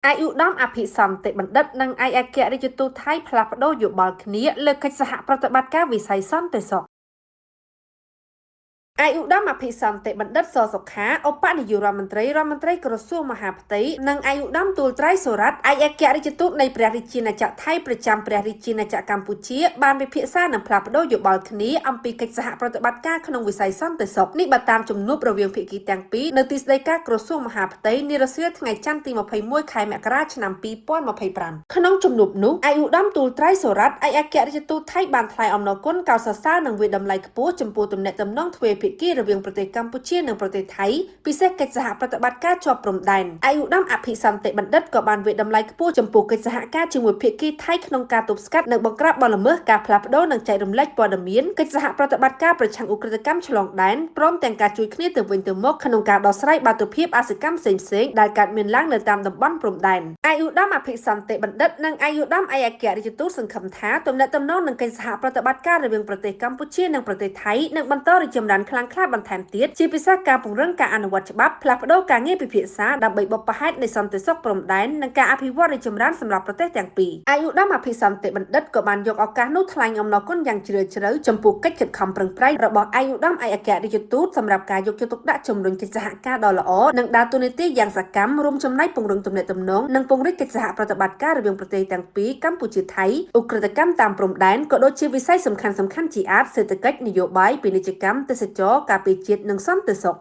អាយុដំអភិសន្តិបណ្ឌិតនិងឯកអគ្គរដ្ឋទូតថៃផ្លាស់ប្ដូរយោបល់គ្នាលើកិច្ចសហប្រតិបត្តិការវិស័យសន្តិសុខអាយុដំអភិសន្តិបណ្ឌិតសសុខាឧបនាយករដ្ឋមន្ត្រីក្រសួងមហាផ្ទៃនិងអាយុដំទូលត្រៃសុរ័ត្នឯកអគ្គរដ្ឋទូតនៃព្រះរាជាណាចក្រថៃប្រចាំព្រះរាជាណាចក្រកម្ពុជាបានពិភាក្សានិងផ្លាស់ប្ដូរយោបល់គ្នាអំពីកិច្ចសហប្រតិបត្តិការក្នុងវិស័យសន្តិសុខនេះបើតាមជំនួបរវាងភាគីទាំងពីរនៅទីស្តីការក្រសួងមហាផ្ទៃនារសៀលថ្ងៃច័ន្ទទី21ខែមករាឆ្នាំ2025ក្នុងជំនួបនោះអាយុដំទូលត្រៃសុរ័ត្នឯកអគ្គរដ្ឋទូតថៃបានថ្លែងអំណរគុណកោតសរសើរនិងវាយតម្លៃខ្ពស់ចំពោះទំនាក់ទំនងទ្វេភាគីរវាងប្រទេសកម្ពុជានិងប្រទេសថៃពិសេសកិច្ចសហប្រតិបត្តិការជាប់ព្រំដែនអាយុដំអភិសន្តិបណ្ឌិតក៏បានវាយតម្លៃខ្ពស់ចំពោះកិច្ចសហការជាមួយភាគីថៃក្នុងការទប់ស្កាត់និងបង្ក្រាបបទល្មើសការផ្លាស់ប្ដូរនិងចែករំលែកព័ត៌មានកិច្ចសហប្រតិបត្តិការប្រឆាំងឧក្រិដ្ឋកម្មឆ្លងដែនព្រមទាំងការជួយគ្នាទៅវិញទៅមកក្នុងការដោះស្រាយបាតុភិបអាសកម្មផ្សេងៗដែលកើតមានឡើងនៅតាមតំបន់ព្រំដែនអាយុដំអភិសន្តិបណ្ឌិតនិងអាយុដំឯកអគ្គរដ្ឋទូតសង្ឃឹមថាទំនាក់ទំនងនឹងកិច្ចសហប្រតិបត្តិការរវាងប្រទេសកម្ពុជានិងប្រទេសថៃនឹងបន្តរីកចម្រើនខ្លាំងក្លាបន្ថែមទៀតជាពិសេសការពង្រឹងការអនុវត្តច្បាប់ផ្លាស់ប្ដូរការងារពិភាក្សាដើម្បីបុព្វហេតុនៃសន្តិសុខព្រំដែននិងការអភិវឌ្ឍរីកចម្រើនសម្រាប់ប្រទេសទាំងពីរអាយុដំអភិសន្តិបណ្ឌិតក៏បានយកឱកាសនោះថ្លែងអំណរគុណយ៉ាងជ្រាលជ្រៅចំពោះកិច្ចខិតខំប្រឹងប្រែងរបស់អាយុដំឯកអគ្គរដ្ឋទូតសម្រាប់ការយកចិត្តទុកដាក់ជំរុញកិច្ចសហការដ៏ល្អនិងដើរតួនាទីយ៉ាងសកម្មរួមចំណែកពង្រឹងទំនាក់ទំនងនិងពង្រីកកិច្ចសហប្រតិបត្តិការរវាងប្រទេសទាំងពីរកម្ពុជាថៃឧក្រិដ្ឋកម្មតាមព្រំដែនក៏ដូចជាវិស័យសំខាន់ៗជាអាចសេដ្ឋកិច្ចនយោបាយពាណិជ្ជកម្មទេសចរណ៍ការពារជាតិនិងសន្តិសុខ